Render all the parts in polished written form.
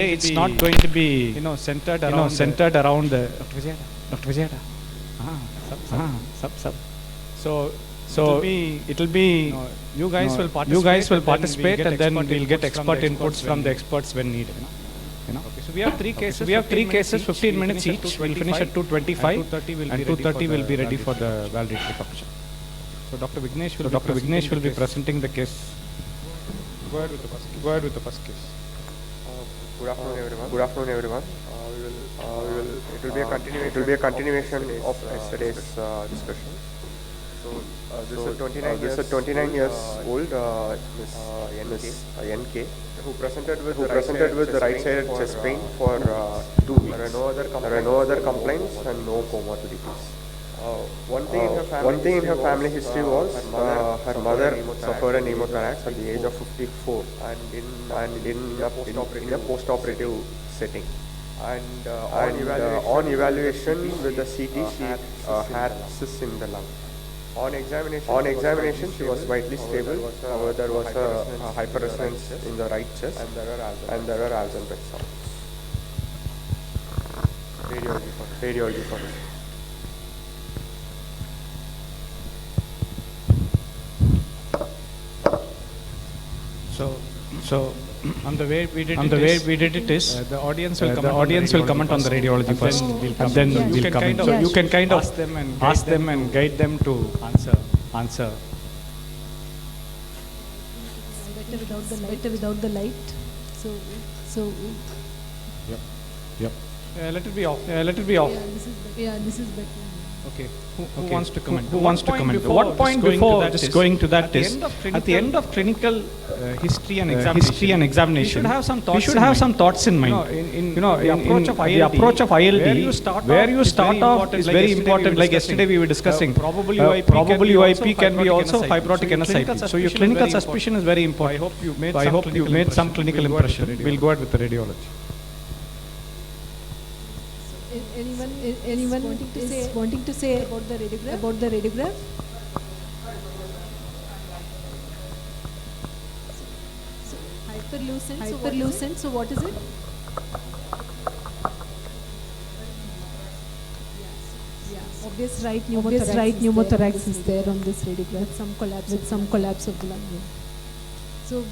It's not going to be centered around the Dr. Vijayada. Sub. So it'll be you guys will participate and then we'll get expert inputs from the experts when needed. Okay, so we have three cases. 15 minutes each. We'll finish at 2:25 and 2:30 will be ready for the validatory function. So Dr. Vignesh will be presenting the case. Go ahead with the first case. Good afternoon, everyone. It will be a continuation of yesterday's discussion. This is a 29 years old Miss NK who presented with the right-sided chest pain for 2 weeks. There are no other complaints and no comorbidities. One thing in her family history was her mother suffered a pneumothorax at the age of 54 and in a post-operative setting. And on evaluation with the CT, she had cysts in the lung. On examination, she was vitally stable. However, there was a hyperresonance in the right chest, and there are Alzheimer's sounds. Radiology for this. So on the way we did it is the audience will comment on the radiology first, and then we'll come in. So you can kind of ask them and guide them to answer. Better without the light. So. Yep. Let it be off. This is better. Okay. Who wants to comment? What point before just going to that is at the end of clinical history and examination. We should have some thoughts in mind. The approach of ILD, where you start off is very important. Like yesterday we were discussing, probably UIP can be also fibrotic NSIP. So your clinical suspicion is very important. I hope you made some clinical impression. We'll go ahead with the radiology. Anyone wanting to say about the radiograph? So hyperlucent. So what is it? Obvious right pneumothorax is there on this radiograph. Some collapse of the lung.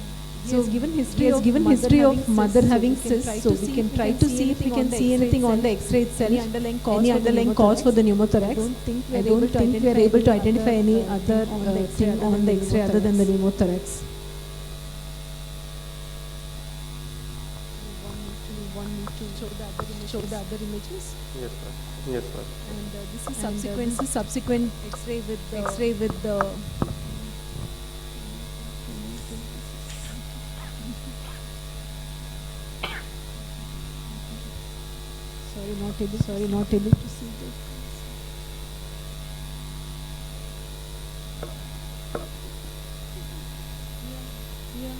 So given history of mother having cysts, so we can try to see if we can see anything on the X-ray itself, any underlying cause for the pneumothorax. I don't think we are able to identify any other thing on the X-ray other than the pneumothorax. Show the other images. Yes, sir. And this is subsequent X-ray with the. Sorry, not able to see this. Yeah.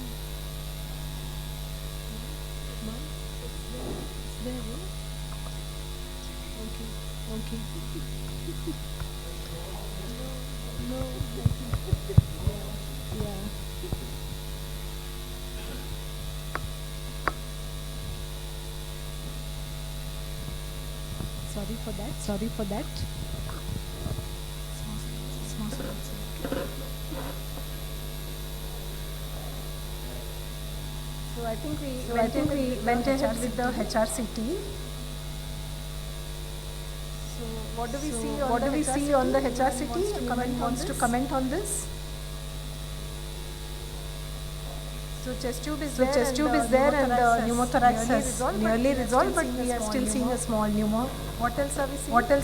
It's there, Okay. No. Yeah. Sorry for that. So I think we went ahead with the HRCT. So what do we see on the HRCT? Wants to comment on this? So chest tube is there and the pneumothorax has nearly resolved, but we are still seeing a small pneumo. What else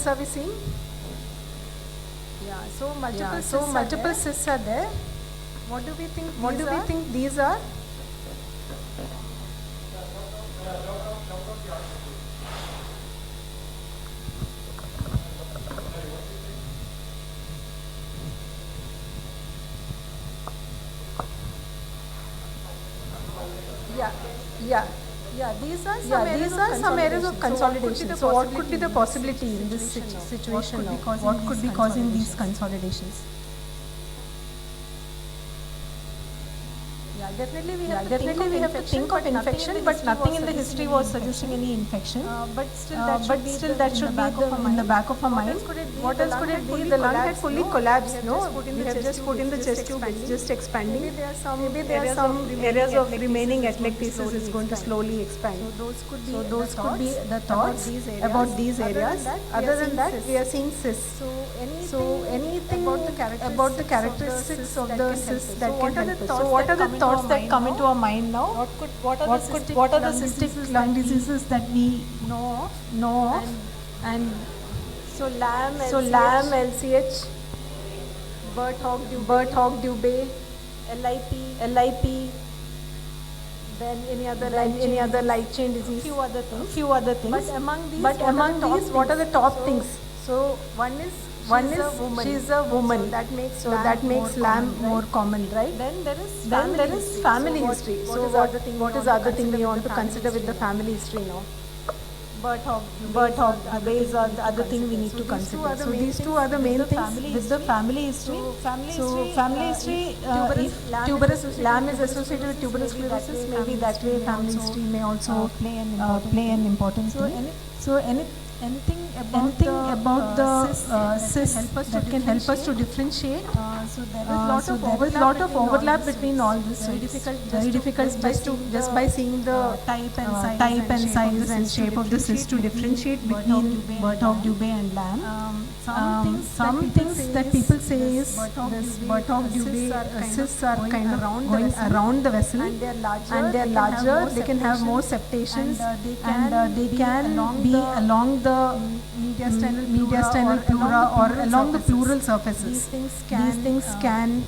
are we seeing? Yeah, so multiple cysts are there. What do we think these are? Yeah. These are some areas of consolidation. So what could be the possibility in this situation now? What could be causing these consolidations? definitely we have to think of infection, but nothing in the history was suggesting any infection. But still that should be in the back of our mind. What else could it be? The lung had fully collapsed. No, we have just put in the chest tube. It's just expanding. Maybe there are some areas of remaining atelectasis is going to slowly expand. So those could be the thoughts about these areas. Other than that, we are seeing cysts. So anything about the characteristics of the cysts that can help us. So what are the thoughts that come into our mind now? What are the cystic lung diseases that we know of? and so LAM, LCH, Bert Hogg Dubé, LIP, then any other light chain disease, few other things. But among these, what are the top things? So one is she's a woman. So that makes LAM more common, right? Then there is family history. So what is the other thing we want to consider with the family history now? Bert Hogg Dubé is the other thing we need to consider. So these two are the main things with the family history. So family history, if LAM is associated with tuberous sclerosis, maybe that way family history may also play an important role. So anything about the cysts that can help us to differentiate. So there is lot of overlap between all this. Very difficult just by seeing the type and size and shape of the cyst to differentiate between Bert Hogg Dubé and LAM. Some things that people say is this Bert Hogg Dubé cysts are kind of going around the vessel, and they are larger. They can have more septations, and they can be along the mediastinal pleura or along the pleural surfaces. These things can.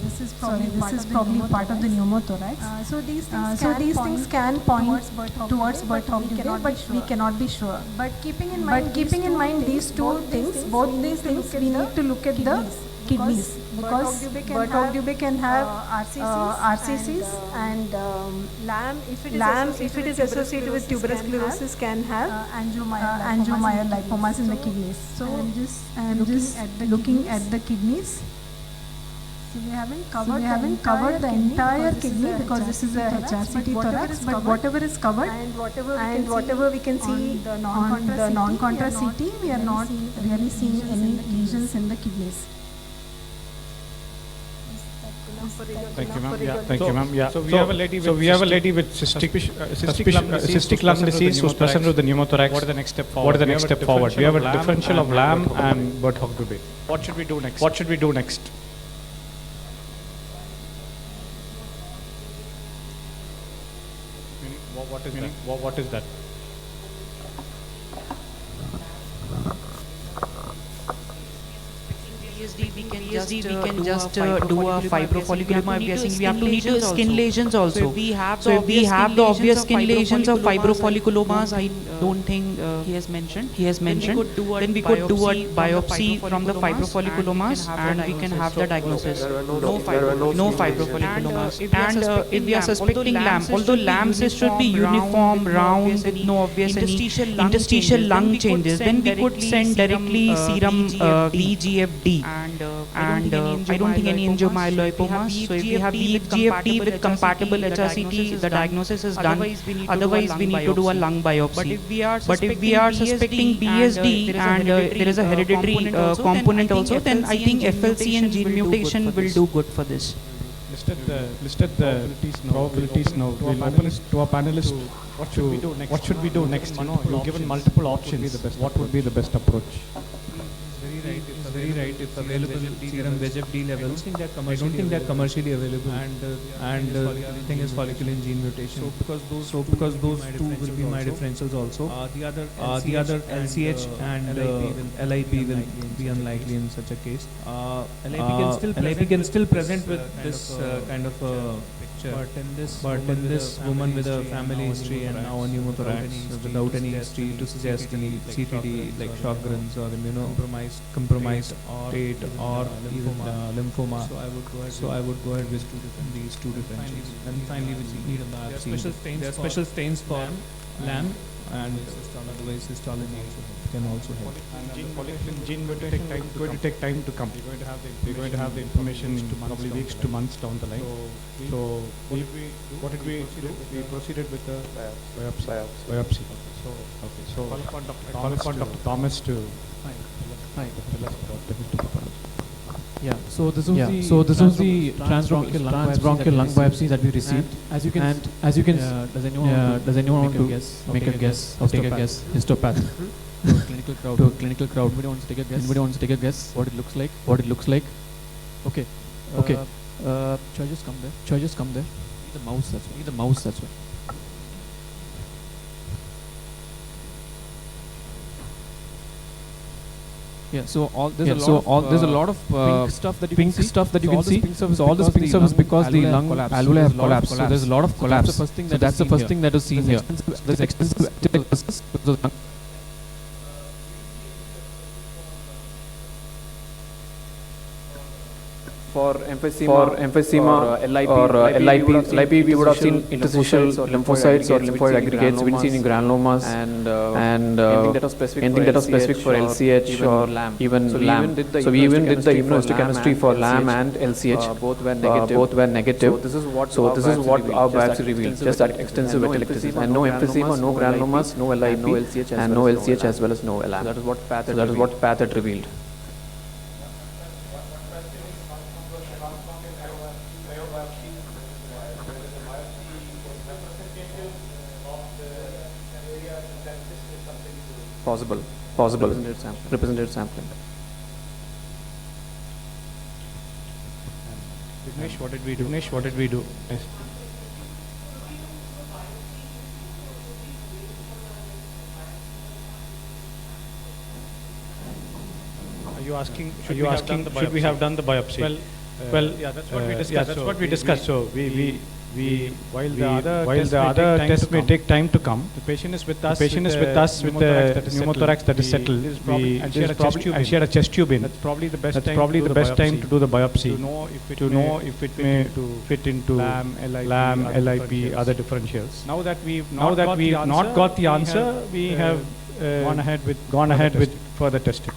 This is probably part of the pneumothorax. So these things can point towards Bert Hogg Dubé, but we cannot be sure. But keeping in mind these two things, both these things, we need to look at the kidneys, because Bert Hogg Dubé can have RCCs and LAM, if it is associated with tuberous sclerosis, can have angiomyolipomas in the kidneys. So I am just looking at the kidneys. So we haven't covered the entire kidney because this is a HRCT thorax, but whatever is covered and whatever we can see on the non-contra CT, we are not really seeing any lesions in the kidneys. Thank you, ma'am. Yeah. So we have a lady with cystic lung disease who's present with the pneumothorax. What is the next step forward? We have a differential of LAM and Bert Hogg Dubé. What should we do next? What is that? We can just do a fibrofolliculoma. We have to need skin lesions also. So if we have the obvious skin lesions of fibrofolliculomas, I don't think he has mentioned. Then we could do a biopsy from the fibrofolliculomas, and we can have the diagnosis. No fibrofolliculomas. And if we are suspecting LAM, although LAM cyst should be uniform, round, with no obvious interstitial lung changes, then we could send directly serum VEGF-D. And I don't think any angiomyolipomas. So if we have VEGF-D with compatible HRCT, the diagnosis is done. Otherwise, we need to do a lung biopsy. But if we are suspecting BSD and there is a hereditary component also, then I think FLC and gene mutation will do good for this. Listed the probabilities now. We'll open it to our panelists. What should we do next? We've given multiple options. What would be the best approach? Very right. If available serum VEGF-D levels, I don't think they're commercially available. And the thing is follicular gene mutation. So because those two will be my differentials also. The other LCH and LIP will be unlikely in such a case. LIP can still present with this kind of picture. But in this woman with a family history and now a pneumothorax without any history to suggest any CTD like Sjogren's or compromised state or even lymphoma. So I would go ahead with these two differentials. And finally, we need a biopsy. There are special stains for LAM and otherwise histology can also help. Gene mutation going to take time to come. We're going to have the information in probably weeks to months down the line. So what did we do? We proceeded with the biopsy. So call upon Dr. Thomas to tell us about the histopathology. Yeah, so this was the transbronchial lung biopsy that we received. As you can, does anyone want to make a guess or take a guess? Histopath. To a clinical crowd. Anybody wants to take a guess? Anybody wants to take a guess? What it looks like? What it looks like? Okay. Should I just come there? Should I just come there? The mouse. That's why. The mouse. That's why. Yeah, so there's a lot of pink stuff that you can see. So all this pink stuff is because the lung alveoli have collapsed. So there's a lot of collapse. So that's the first thing that is seen here. There's extensive For emphysema or LIP, we would have seen interstitial lymphocytes or lymphoid aggregates. We've seen in granulomas and anything that was specific for LCH or even LAM. So we even did the immunohistochemistry for LAM and LCH. Both were negative. So this is what our biopsy revealed. Just that extensive atelectasis and no emphysema, no granulomas, no LIP, and no LCH as well as no LAM. So that is what path had revealed. Possible representative sampling. Vignesh, what did we do? Yes. Are you asking? Should we have done the biopsy? Well, yeah, that's what we discussed. That's what we discussed. So while the other tests may take time to come, the patient is with us. With the pneumothorax that is settled. I shared a chest tube in. That's probably the best time to do the biopsy to know if it may fit into LAM, LIP, other differentials. Now that we've not got the answer, we have gone ahead with further testing.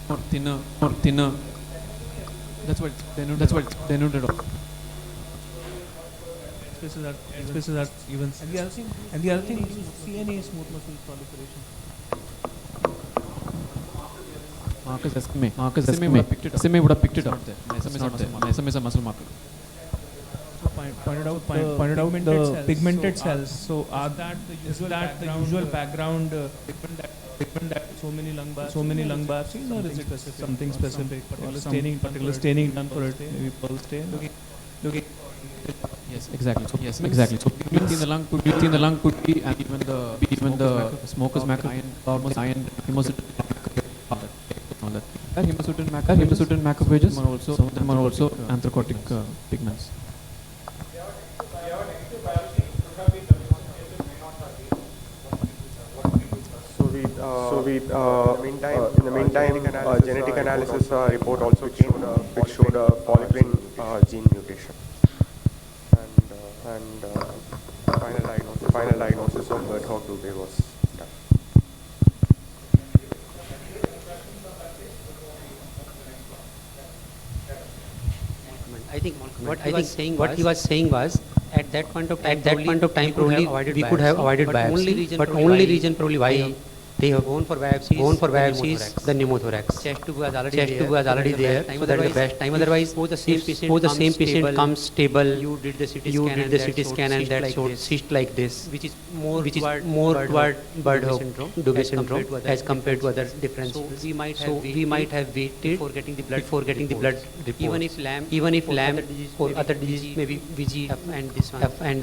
Or thinner. That's what denoted of. Spaces are even. And the other thing is CNA smooth muscle proliferation. Marcus SMA would have picked it up there. SMA is not there. SMA is a muscle marker. Pointed out the pigmented cells. So is that the usual background pigment that so many lung biopsies, or is it something specific? Particular staining done for it, maybe pearl stain. Looking. Yes, exactly. So pigment in the lung could be, and even the smoker's maca, iron, hemocytin macrophages. Some of them are also anthracotic pigments. In the meantime, genetic analysis report also came, which showed a folliculin gene mutation, and final diagnosis of Birdhog Dubé was done. I think what he was saying was at that point of time probably we could have avoided biopsy, but only reason probably why they have gone for biopsies, the pneumothorax. Chest tube was already there, so that is the best time. Otherwise, suppose the same patient comes stable, you did the CT scan and that showed cyst like this, which is more toward Dubé syndrome as compared to other differences. So we might have waited for getting the blood report. Even if LAM or other disease, maybe VGF and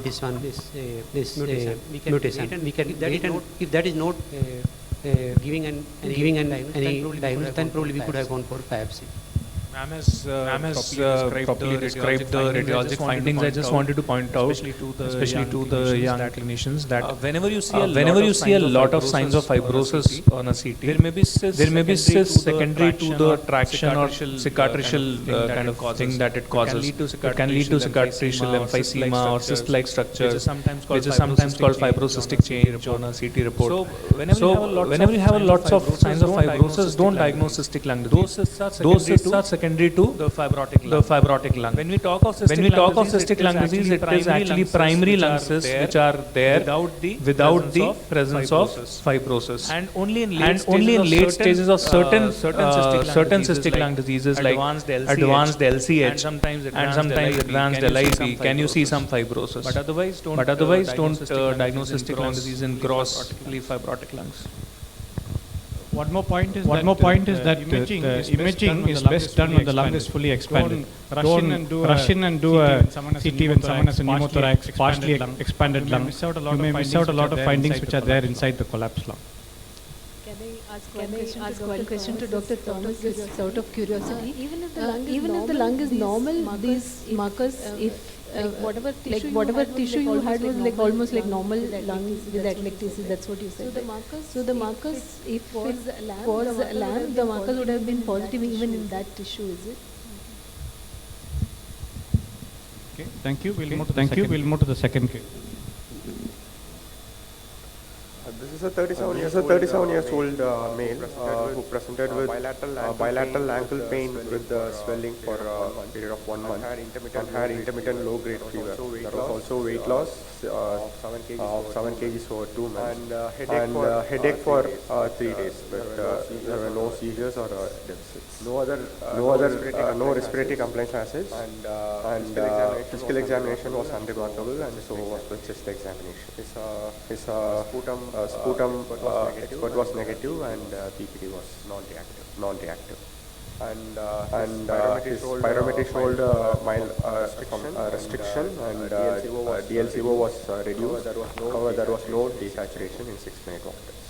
this one, this mutation, we can wait, and if that is not giving any diagnosis, then probably we could have gone for biopsy. Ma'am has properly described the radiologic findings. I just wanted to point out, especially to the young clinicians, that whenever you see a lot of signs of fibrosis on a CT, there may be cysts secondary to the traction or cicatricial kind of thing that it causes. It can lead to cicatricial emphysema or cyst-like structure, which is sometimes called fibrocystic change on a CT report. So whenever you have lots of signs of fibrosis, don't diagnose cystic lung disease. Those cysts are secondary to the fibrotic lung. When we talk of cystic lung disease, it is actually primary lung cysts which are there without the presence of fibrosis. And only in late stages of certain cystic lung diseases like advanced LCH and sometimes advanced LIP, can you see some fibrosis? But otherwise don't diagnose cystic lung disease in gross fibrotic lungs. One more point is that imaging is best done when the lung is fully expanded. Don't rush in and do a CT when someone has a pneumothorax, partially expanded lung. You may miss out a lot of findings which are there inside the collapsed lung. Can I ask one question to Dr. Thomas, just out of curiosity? Even if the lung is normal, these markers, if whatever tissue you had was like almost like normal lung with atelectasis, that's what you said. So the markers, if it was a lamb, the markers would have been positive even in that tissue, is it? Okay, thank you. We'll move to the second case. This is a 37 years old male who presented with bilateral ankle pain with swelling for a period of 1 month and had intermittent low-grade fever. There was also weight loss of 7 kgs over 2 months and headache for 3 days, but there were no seizures or deficits. No respiratory complaints message, and physical examination was unremarkable, and so was the chest examination. His sputum expert was negative and PPD was non-reactive. And his spirometry showed mild restriction, and DLCO was reduced. However, there was no desaturation in 6-minute walk test.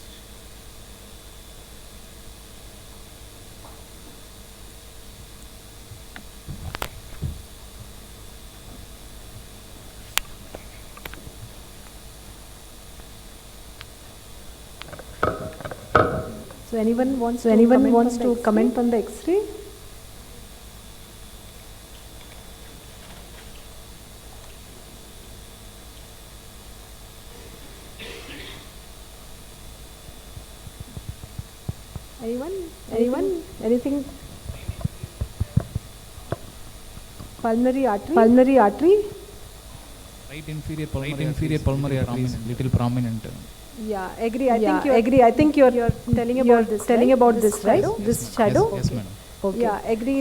So anyone wants to comment on the X-ray? Anyone? Anything? Pulmonary artery? Right inferior pulmonary artery is little prominent. Yeah, agree. I think you're telling about this, right? This shadow. Yes, madam. Okay.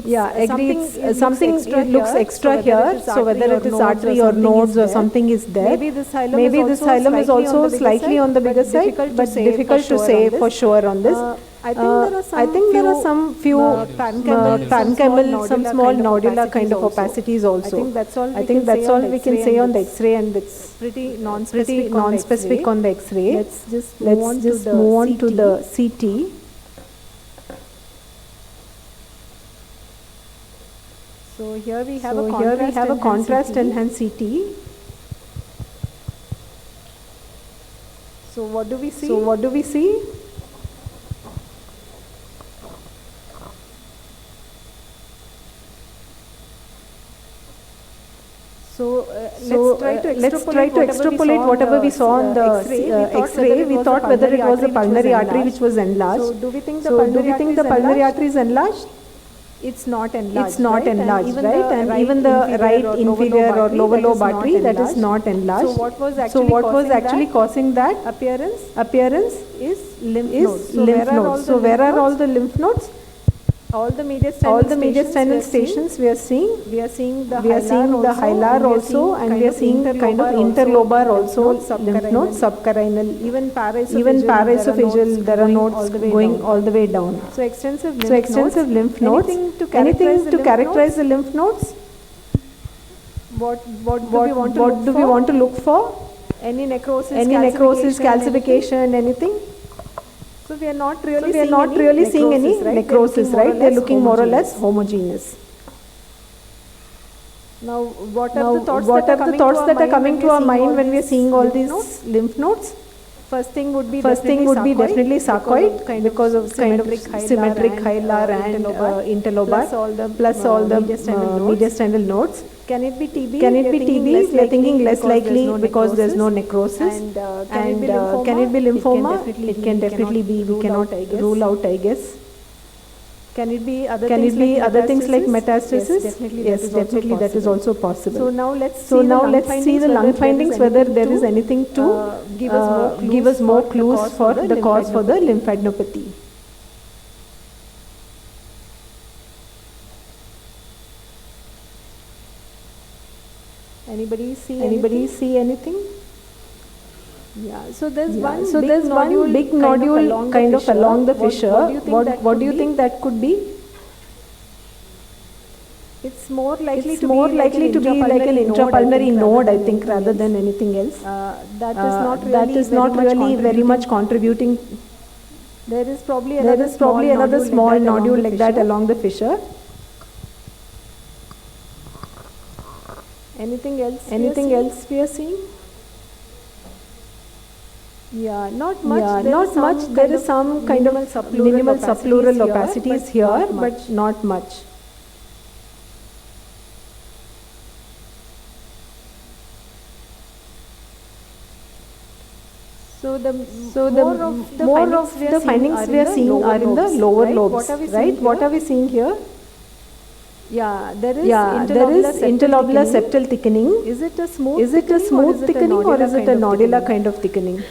Yeah, agree. Something looks extra here. So whether it is artery or nodes or something is there. Maybe this hilum is also slightly on the bigger side, but difficult to say for sure on this. I think there are some few parenchymal, some small nodular kind of opacities also. I think that's all we can say on the X-ray, and it's pretty non-specific on the X-ray. Let's just move on to the CT. So here we have a contrast enhanced CT. So what do we see? So let's try to extrapolate whatever we saw on the X-ray. We thought whether it was the pulmonary artery which was enlarged. So do we think the pulmonary artery is enlarged? It's not enlarged, right? And even the right inferior or lower lobe artery, that is not enlarged. So what was actually causing that appearance is lymph nodes. So where are all the lymph nodes? All the mediastinal stations we are seeing the hilar also, and we are seeing the kind of interlobar also lymph nodes, subcarinal, even paraesophageal, there are nodes going all the way down. So extensive lymph nodes. Anything to characterize the lymph nodes? What do we want to look for? Any necrosis, calcification, anything? So we are not really seeing any necrosis, right? They are looking more or less homogeneous. Now, what are the thoughts that are coming to our mind when we are seeing all these lymph nodes? First thing would be definitely sarcoid because of kind of symmetric hilar and interlobar plus all the mediastinal nodes. Can it be TB? We are thinking less likely because there is no necrosis. And can it be lymphoma? It can definitely be. We cannot rule out, I guess. Can it be other things like metastasis? Yes, definitely that is also possible. So now let's see the lung findings, whether there is anything to give us more clues for the cause for the lymphadenopathy. Anybody see anything? Yeah, so there's one big nodule kind of along the fissure. What do you think that could be? It's more likely to be like an intrapulmonary node, I think, rather than anything else. That is not really very much contributing. There is probably another small nodule like that along the fissure. Anything else we are seeing? Yeah, not much. There is some kind of minimal subpleural opacities here, but not much. So more of the findings we are seeing are in the lower lobes, right? What are we seeing here? Yeah, there is interlobular septal thickening. Is it a smooth thickening or is it a nodular kind of thickening?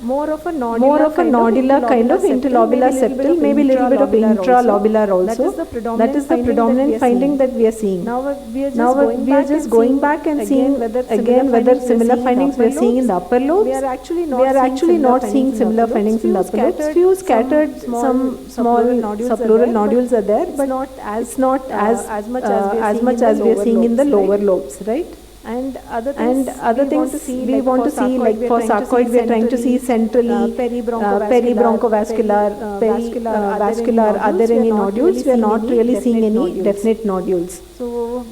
More of a nodular kind of interlobular septal, maybe a little bit of intralobular also. That is the predominant finding that we are seeing. Now we are just going back and seeing whether similar findings we are seeing in the upper lobes. We are actually not seeing similar findings in the upper lobes. Few scattered, some small subpleural nodules are there, but it's not as much as we are seeing in the lower lobes, right? And other things we want to see, like for sarcoid, we are trying to see centrally, peribronchovascular, vascular. Are there any nodules? We are not really seeing any definite nodules. So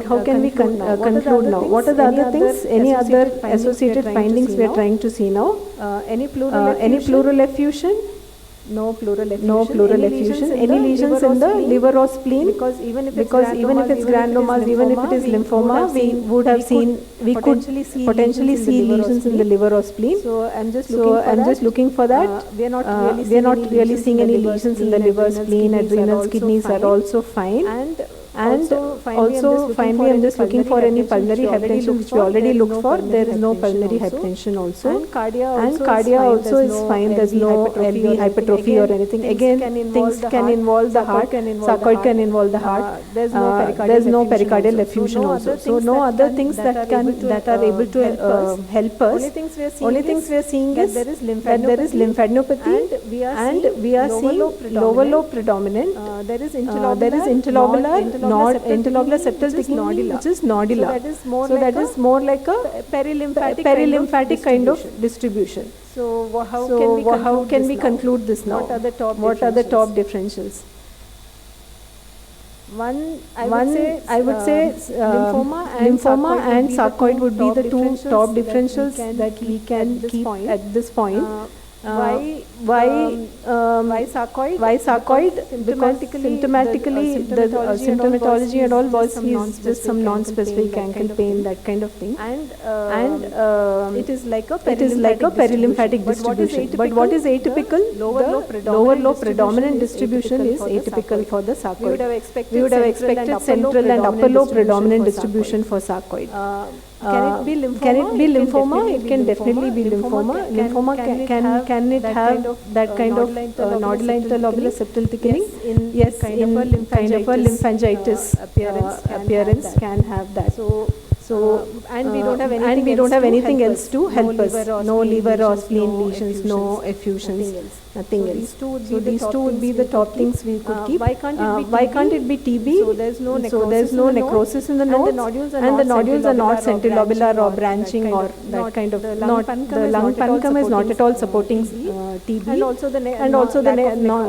how can we conclude now? What are the other things? Any other associated findings we are trying to see now? Any pleural effusion? No pleural effusion. Any lesions in the liver or spleen? Because even if it's granulomas, even if it is lymphoma, we could potentially see lesions in the liver or spleen. So I'm just looking for that. We are not really seeing any lesions in the liver, spleen, adrenals, kidneys are also fine. And also finally I'm just looking for any pulmonary hypertension, which we already looked for. There is no pulmonary hypertension also. And cardia also is fine. There's no LV hypertrophy or anything. Again, things can involve the heart. Sarcoid can involve the heart. There's no pericardial effusion also. So no other things that are able to help us. Only things we are seeing is that there is lymphadenopathy, and we are seeing lower lobe predominant. There is interlobular septal thickening, which is nodular. So that is more like a perilymphatic kind of distribution. So how can we conclude this now? What are the top differentials? I would say lymphoma and sarcoid would be the two top differentials that we can keep at this point. Why sarcoid? Because symptomatically the symptomatology and all was just some non-specific ankle pain, that kind of thing. And it is like a perilymphatic distribution. But what is atypical? Lower lobe predominant distribution is atypical for the sarcoid. We would have expected central and upper lobe predominant distribution for sarcoid. Can it be lymphoma? It can definitely be lymphoma. Can it have that kind of nodular interlobular septal thickening? Yes, in kind of a lymphangitis appearance can have that. So, and we don't have anything else to help us. No liver or spleen lesions, no effusions, nothing else. So these two would be the top things we could keep. Why can't it be TB? So there's no necrosis in the nodes, and the nodules are not centrilobular or branching or that kind of. The lung parenchyma is not at all supporting TB, and also the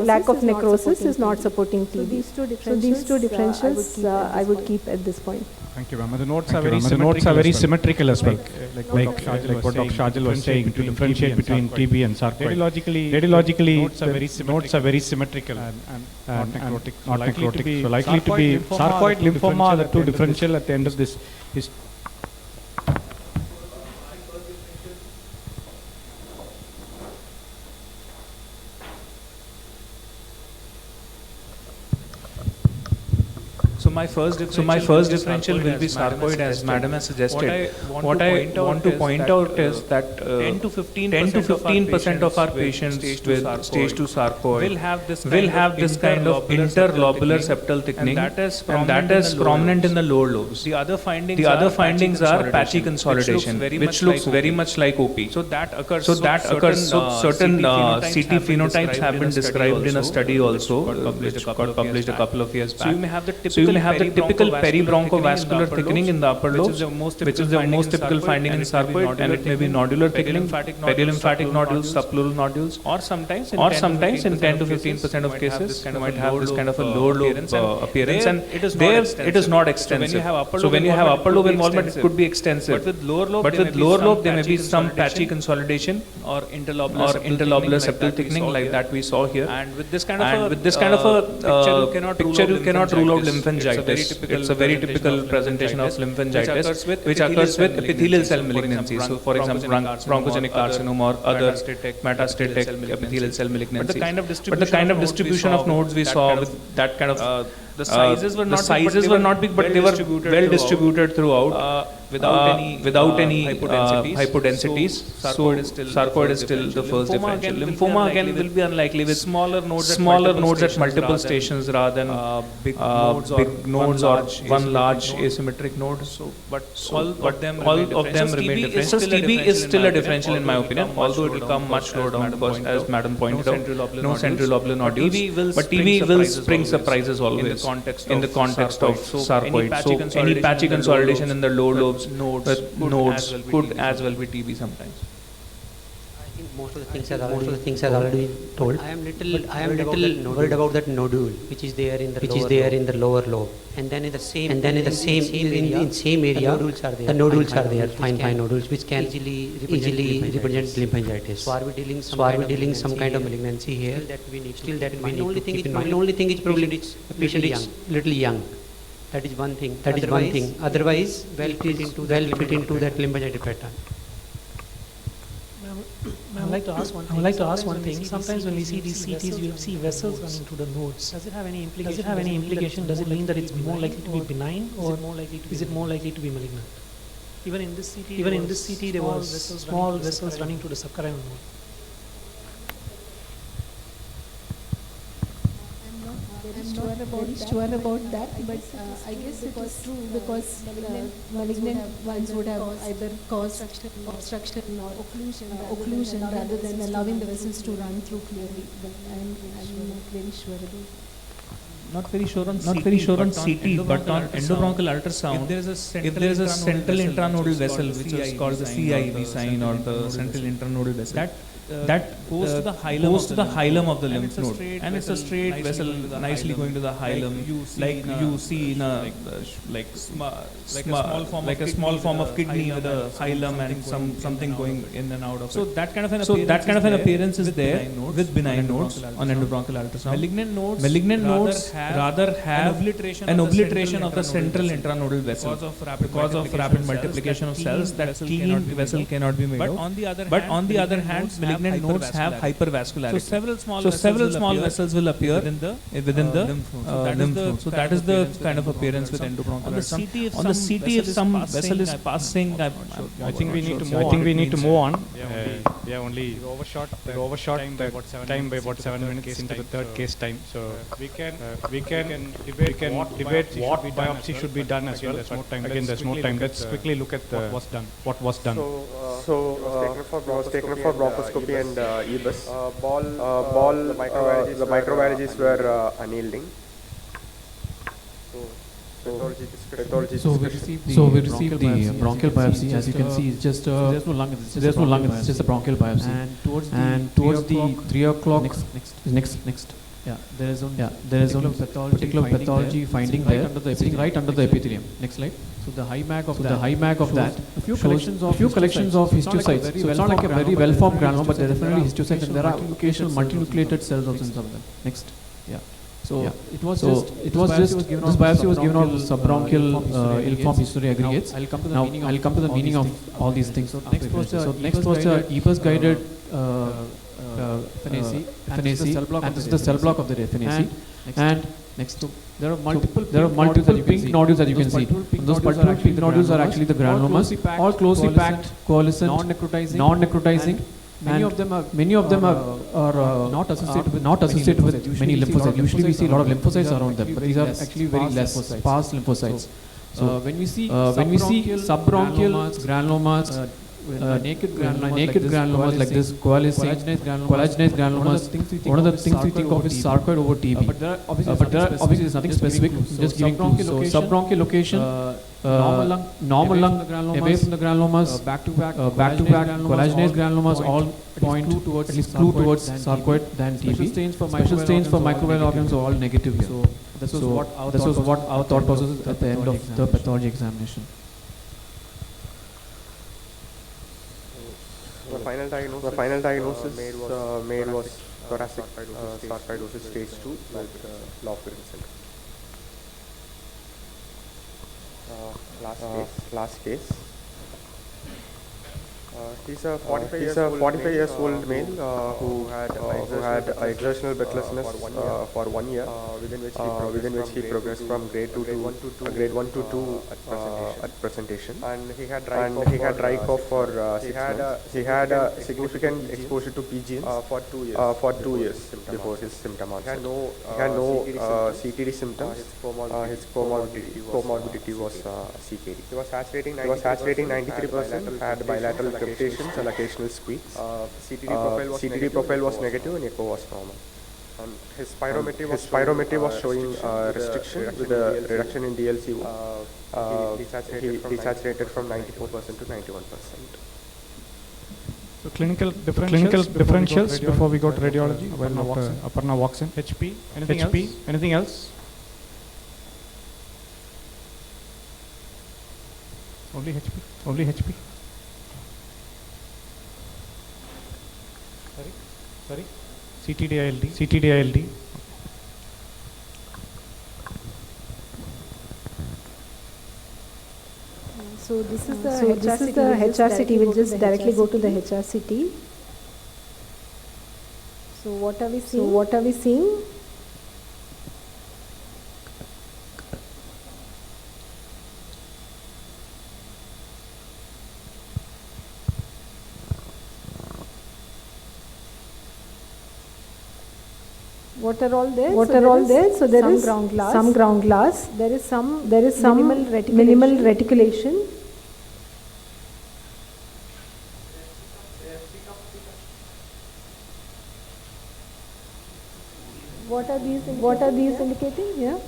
lack of necrosis is not supporting TB. So these two differentials I would keep at this point. Thank you, ma'am. The notes are very symmetrical as well. Like what Dr. Shajal was saying, to differentiate between TB and sarcoid. Radiologically, notes are very symmetrical and necrotic. So likely to be sarcoid, lymphoma, the two differential at the end of this is. So my first differential will be sarcoid, as madam has suggested. What I want to point out is that 10 to 15% of our patients with stage 2 sarcoid will have this kind of interlobular septal thickening, and that is prominent in the lower lobes. The other findings are patchy consolidation, which looks very much like OP. So that occurs. Certain CT phenotypes have been described in a study also, which got published a couple of years back. So you may have the typical peribronchovascular thickening in the upper lobe, which is the most typical finding in sarcoid, and it may be nodular thickening, perilymphatic nodules, subpleural nodules, or sometimes in 10 to 15% of cases you might have this kind of a lower lobe appearance, and it is not extensive. So when you have upper lobe involvement, it could be extensive, but with lower lobe there may be some patchy consolidation or interlobular septal thickening like that we saw here. And with this kind of a picture, you cannot rule out lymphangitis. It's a very typical presentation of lymphangitis, which occurs with epithelial cell malignancies. So, for example, bronchogenic carcinoma or other metastatic epithelial cell malignancies. But the kind of distribution of nodes we saw with that kind of the sizes were not big, but they were well distributed throughout. Without any hypodensities. So sarcoid is still the first differential. Lymphoma again will be unlikely with smaller nodes at multiple stations rather than big nodes or one large asymmetric node. So, but all of them remain different. So TB is still a differential in my opinion, although it will come much lower down because, as madam pointed out, no centrilobular nodules. But TB will bring surprises always in the context of sarcoid. So any patchy consolidation in the lower lobe nodes could as well be TB sometimes. I think most of the things have already been told. I am little worried about that nodule which is there in the lower lobe, and then in the same area the nodules are there, fine nodules which can easily represent lymphangitis. So are we dealing some kind of malignancy here? Still that we need to keep in mind. The only thing is probably the patient is little young. That is one thing. Otherwise, well fit into that lymphangitis pattern. I would like to ask one thing. Sometimes when we see these CTs, you see vessels running through the nodes. Does it have any implication? Does it mean that it's more likely to be benign, or is it more likely to be malignant? Even in this CT, there was small vessels running through the subcarinal node. Sure about that, but I guess it was true because malignant ones would have either caused obstruction or occlusion rather than allowing the vessels to run through clearly. But I'm not very sure about it. Not very sure on CT, but on endobronchial ultrasound, if there is a central intranodal vessel, which is called the CIV sign or the central intranodal vessel, that goes to the hilum of the lymph node, and it's a straight vessel nicely going to the hilum, like you see in a small form of kidney with a hilum and something going in and out of it. So that kind of an appearance is there with benign nodes on endobronchial ultrasound. Malignant nodes rather have an obliteration of the central intranodal vessel because of rapid multiplication of cells. That clean vessel cannot be made out. But on the other hand, malignant nodes have hypervascularity. So several small vessels will appear within the lymph node. So that is the kind of appearance with endobronchial. On the CT, if some vessel is passing, I think we need to move on. We have only overshot time by about 7 minutes into the third case time. So we can debate what biopsy should be done as well. There's more time. Let's quickly look at what was done. So was taken for bronchoscopy and EBUS. The microbiologists were unyielding. So we received the bronchial biopsy. As you can see, it's just there's no lung. It's just a bronchial biopsy. And towards the 3 o'clock next. Yeah, there is a particular pathology finding there, right under the epithelium. Next slide. So the high mag of that, a few collections of histiocytes. So it's not like a very well-formed granuloma, but they're definitely histiocytes, and there are occasional multinucleated cells also in some of them. Next. Yeah. So it was just this biopsy was given on subbronchial ill-formed history aggregates. Now I'll come to the meaning of all these things. So next was the EBUS guided FNAC, and this is the cell block of the FNAC. And next, there are multiple pink nodules that you can see. Those particular pink nodules are actually the granulomas, all closely packed, coalescent, non-necrotizing. Many of them are not associated with many lymphocytes. Usually we see a lot of lymphocytes around them, but these are actually very less sparse lymphocytes. So when we see subbronchial granulomas, naked granulomas like this, collagenase granulomas, one of the things we think of is sarcoid over TB. But there are obviously there's nothing specific, just giving clues. So subbronchial location, normal lung away from the granulomas, back to back collagenase granulomas all point at least clue towards sarcoid than TB. Special stains for microbial organs are all negative here. So this was what our thought process is at the end of the pathology examination. The final diagnosis made was thoracic sarcoidosis stage 2 with Lofgren syndrome. Last case. He's a 45 years old male who had exertional breathlessness for 1 year, within which he progressed from grade 1 to 2 at presentation, and he had dry cough for he had a significant exposure to PGNs for 2 years before his symptom onset. He had no CTD symptoms. His comorbidity was CKD. He was saturating 93%, had bilateral crepitations and occasional squeaks. CTD profile was negative and echo was normal. His spirometry was showing restriction with a reduction in DLC. He desaturated from 94% to 91%. So clinical differentials before we go to radiology. Aparna walks in. HP. Anything else? Only HP. Sorry. CTD ILD. So this is the HRCT. We'll just directly go to the HRCT. So what are we seeing? What are all there? So there is some ground glass. There is some minimal reticulation. What are these indicating? Yeah.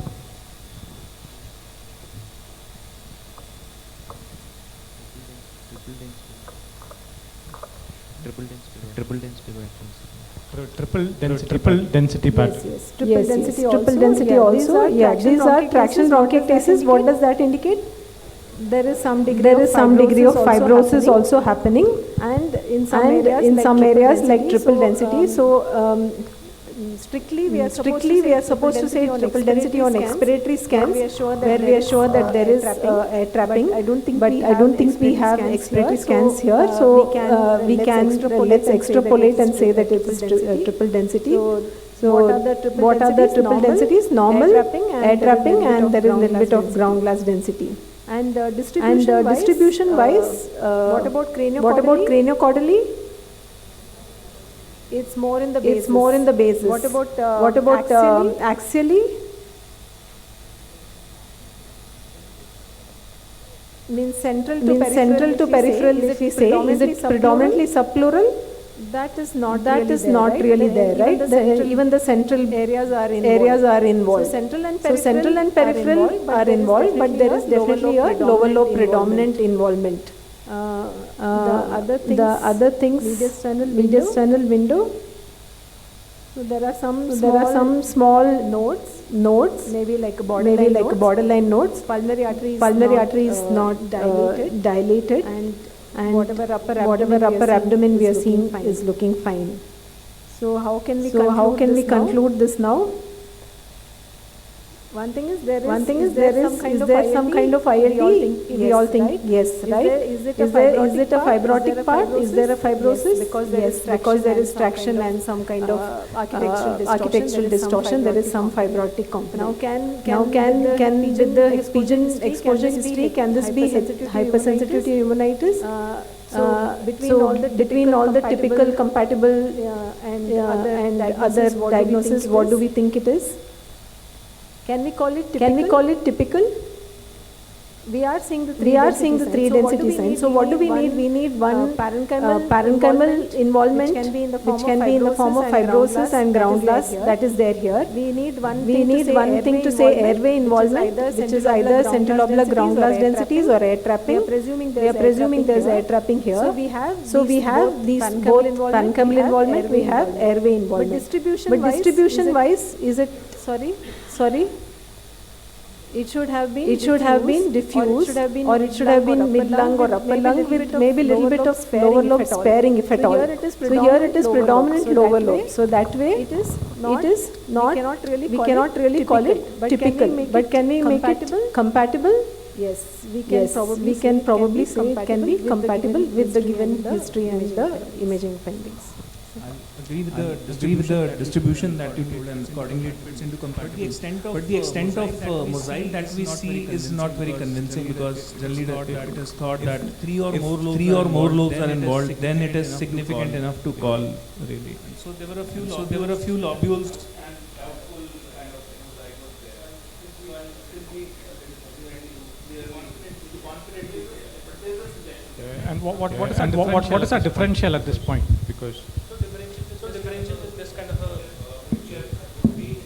Triple density pattern. Yes. Triple density also. Yeah, these are traction bronchiectasis. What does that indicate? There is some degree of fibrosis also happening, and in some areas like triple density. So strictly we are supposed to say triple density on expiratory scans, where we are sure that there is air trapping. But I don't think we have expiratory scans here, so let's extrapolate and say that it is triple density. So what are the triple densities? Normal, air trapping, and there is a little bit of ground glass density. And distribution wise, what about craniocaudally? It's more in the bases. What about axially? Means central to peripheral. If we say, is it predominantly subpleural? That is not really there, right? Even the central areas are involved. So central and peripheral are involved, but there is definitely a lower lobe predominant involvement. The other things, medius tunnel window. So there are some small nodes, maybe like a borderline nodes. Pulmonary artery is not dilated, and whatever upper abdomen we are seeing is looking fine. So how can we conclude this now? One thing is there is some kind of ILD. We all think yes, right? Is it a fibrotic part? Is there a fibrosis? Yes, because there is traction and some kind of architectural distortion. There is some fibrotic component. Now can with the pigeon exposure history, can this be hypersensitivity pneumonitis? So between all the typical compatible and other diagnoses, what do we think it is? Can we call it typical? We are seeing the three density signs. So what do we need? We need one parenchymal involvement, which can be in the form of fibrosis and ground glass. That is there here. We need one thing to say airway involvement, which is either central-lobular ground glass densities or air trapping. We are presuming there is air trapping here. So we have these both parenchymal involvement. We have airway involvement. But distribution wise, is it sorry? It should have been diffused, or it should have been mid lung or upper lung with maybe little bit of lower lobe sparing, if at all. So here it is predominant lower lobe. So that way it is not. We cannot really call it typical. But can we make it compatible? Yes, we can probably say it can be compatible with the given history and the imaging findings. I agree with the distribution that you told, and accordingly it fits into compatibility. But the extent of mosaic that we see is not very convincing, because generally it is thought that three or more lobes are involved, then it is significant enough to call, really. So there were a few lobules and doubtful kind of diagnosis there. And what is our differential at this point? Because differential is this kind of a picture would be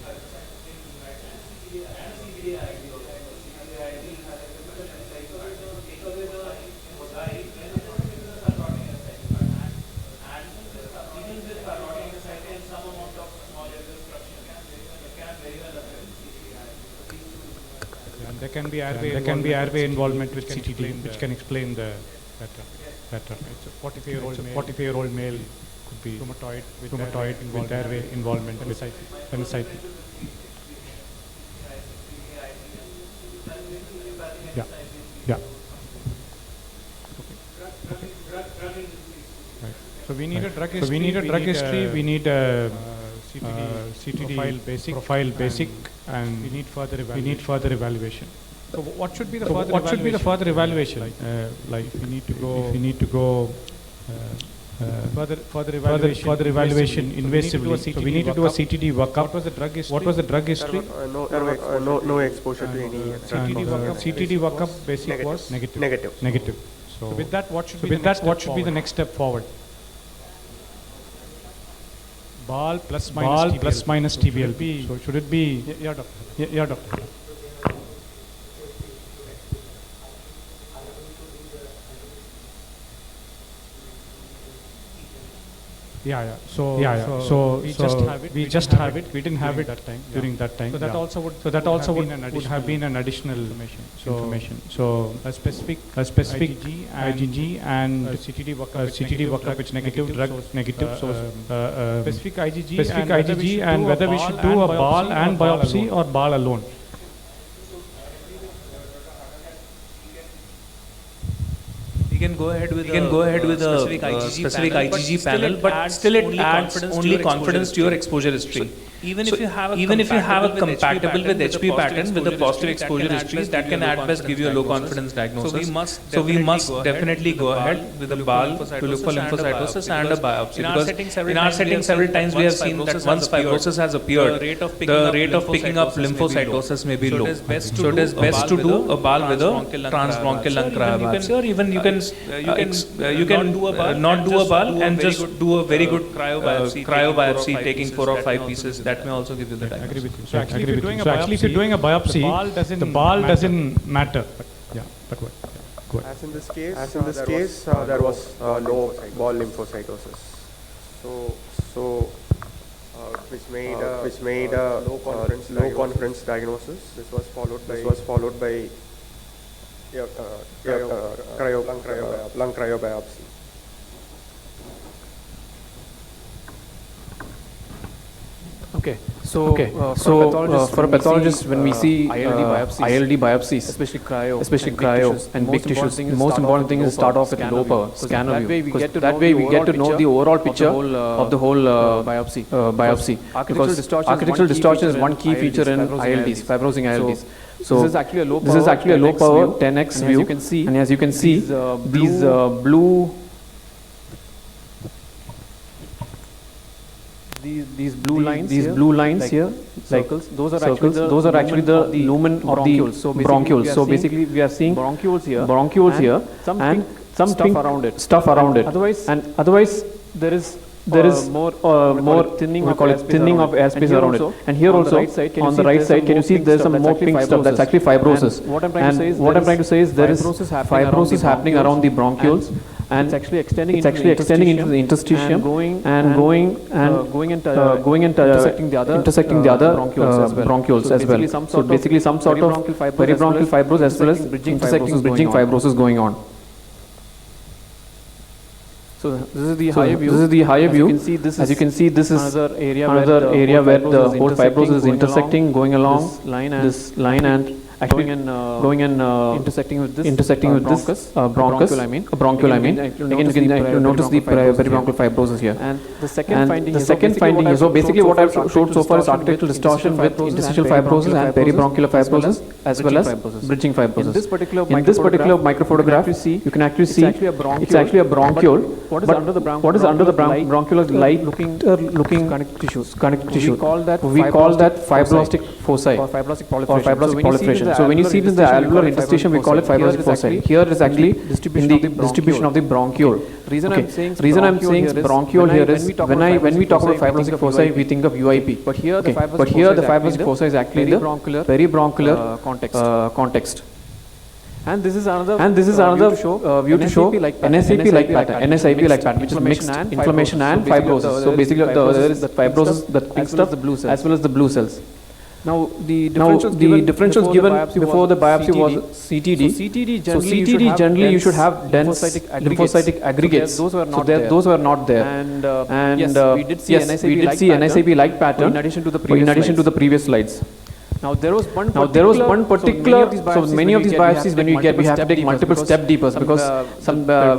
there can be airway involvement with CTD, which can explain the better. It's a 45-year-old male could be rheumatoid with airway involvement with appendicitis. Yeah. Okay. Right. So we need a drug history. We need a CTD profile basic, and we need further evaluation. So what should be the further evaluation? Like we need to go further evaluation invasively. So we need to do a CTD workup. What was the drug history? No exposure to any CTD workup basic was negative. So with that, what should be the next step forward? BAL plus minus TBL. So should it be? Yeah, doctor. Yeah, doctor. So we just have it. We didn't have it that time during that time. So that also would have been an additional information. So a specific IgG and CTD workup which negative drug negative. So specific IgG and whether we should do a ball and biopsy or ball alone. We can go ahead with a specific IgG panel, but still it adds only confidence to your exposure history. Even if you have a compatible with HP pattern with a positive exposure history, that can at best give you a low confidence diagnosis. So we must definitely go ahead with a BAL to look for lymphocytosis and a biopsy, because in our setting several times we have seen that once fibrosis has appeared, the rate of picking up lymphocytosis may be low. So it is best to do a BAL with a transbronchial lung cryobiopsy, or even you can not do a BAL and just do a very good cryobiopsy taking 4 or 5 pieces. That may also give you the diagnosis. Agree with you. So actually, if you're doing a biopsy, the ball doesn't matter. But what? Go ahead. As in this case, there was no ball lymphocytosis. So which made a low confidence diagnosis. This was followed by lung cryobiopsy. Okay, so for a pathologist, when we see ILD biopsies, especially cryo and big tissues, the most important thing is to start off with low power scanner view, because that way we get to know the overall picture of the whole biopsy. Because architectural distortion is one key feature in ILDs, fibrosing ILDs. So this is actually a low power 10x view, and as you can see, these blue lines here, like circles, those are actually the lumen of the bronchioles. So basically we are seeing bronchioles here and some pink stuff around it. Otherwise there is more thinning of airspace around it. And here also on the right side, can you see there's some more pink stuff? That's actually fibrosis. And what I'm trying to say is there is fibrosis happening around the bronchioles, and it's actually extending into the interstitium and going and intersecting the other bronchioles as well. So basically some sort of peribronchial fibrosis as well as bridging fibrosis going on. So this is the higher view. As you can see, this is another area where the whole fibrosis is intersecting, going along this line and actually going and intersecting with this bronchus. Bronchiole, I mean. Again, you can notice the peribronchial fibrosis here. And the second finding is, so basically what I've showed so far is architectural distortion with interstitial fibrosis and peribronchial fibrosis as well as bridging fibrosis. In this particular microphotograph, you can actually see it's actually a bronchiole. What is under the bronchiole is light looking connective tissue. We call that fibroblastic foci or fibroblastic proliferation. So when you see this in the alveolar interstitium, we call it fibroblastic foci. Here is actually in the distribution of the bronchiole. Reason I'm saying bronchiole here is when we talk about fibroblastic foci, we think of UIP. But here the fibroblastic foci is actually the peribronchial context. And this is another view to show NSAP-like pattern, which is mixed inflammation and fibrosis. So basically, there is the fibrosis, the pink stuff, as well as the blue cells. Now the differentials given before the biopsy was CTD. So CTD generally you should have dense lymphocytic aggregates. Those were not there. And yes, we did see NSAP-like pattern in addition to the previous slides. Now there was one particular. So many of these biopsies, when we have to take multiple step deepers, because the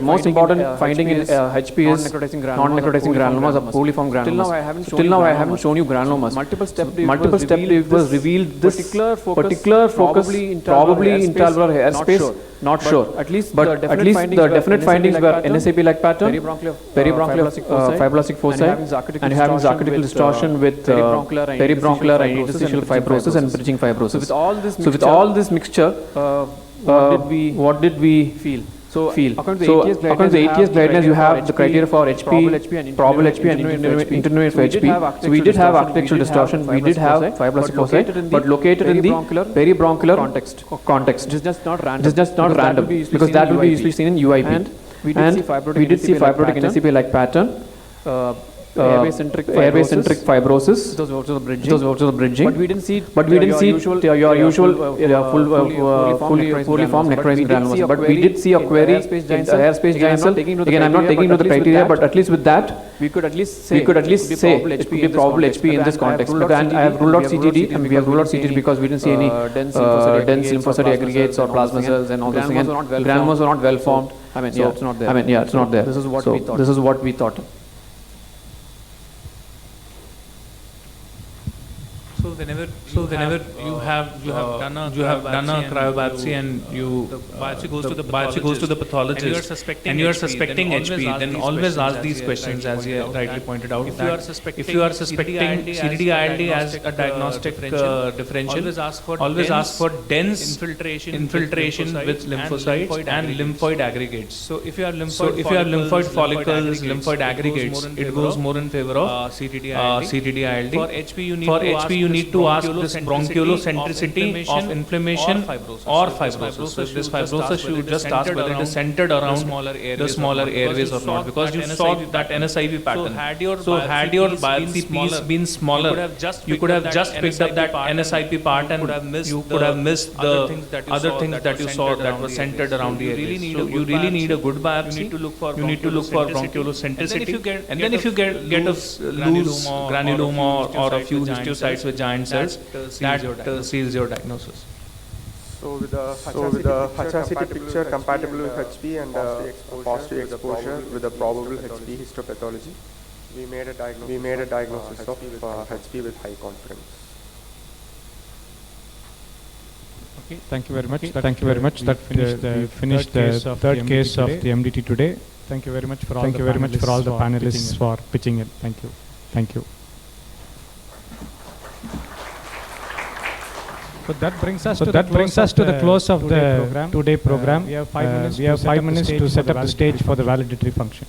most important finding in HP is non-necrotizing granulomas or poorly formed granulomas. Till now I haven't shown you granulomas. Multiple step deepers revealed this particular focus, probably intraalveolar airspace. Not sure. At least the definite findings were NSAP-like pattern, peribronchial fibroblastic foci, and having architectural distortion with peribronchial and interstitial fibrosis and bridging fibrosis. So with all this mixture, what did we feel? According to the ATS guidelines, you have the criteria for HP, probable HP and intermediate for HP. So we did have architectural distortion, we did have fibroblastic foci, but located in the peribronchial context. It is just not random, because that will be usually seen in UIP. And we did see fibrotic NSAP-like pattern. airway-centric fibrosis. Those also the bridging. But we didn't see your usual fully formed necrotizing granulomas. But we did see a query in the airspace giant cell. Again, I'm not taking into the criteria, but at least with that, we could at least say it could be probable HP in this context. And I have ruled out CTD, and we have ruled out CTD because we didn't see any dense lymphocyte aggregates or plasma cells and all those things. Granulomas were not well formed. It's not there. It's not there. This is what we thought. So whenever you have done a cryobiopsy and the biopsy goes to the pathologist and you are suspecting HP, then always ask these questions, as you rightly pointed out. If you are suspecting CDD-ILD as a diagnostic differential, always ask for dense infiltration with lymphocytes and lymphoid aggregates. So if you have lymphoid follicles, lymphoid aggregates, it goes more in favor of CDD-ILD. For HP, you need to ask this bronchiolocentricity of inflammation or fibrosis. So if this fibrosis, you just ask whether it is centered around the smaller airways or not, because you saw that NSIV pattern. So had your biopsy piece been smaller, you could have just picked up that NSIP part and you could have missed the other things that you saw that were centered around the airways. So you really need a good biopsy. You need to look for bronchiolocentricity. And then if you get a loose granuloma or a few histiocytes with giant cells, that seals your diagnosis. So with the Hachasity picture compatible with HP and positive exposure with a probable HP histopathology, we made a diagnosis of HP with high confidence. Okay, thank you very much. That finished the third case of the MDT today. Thank you very much for all the panelists for pitching it. Thank you. So that brings us to the close of the two-day program. We have 5 minutes to set up the stage for the validatory function.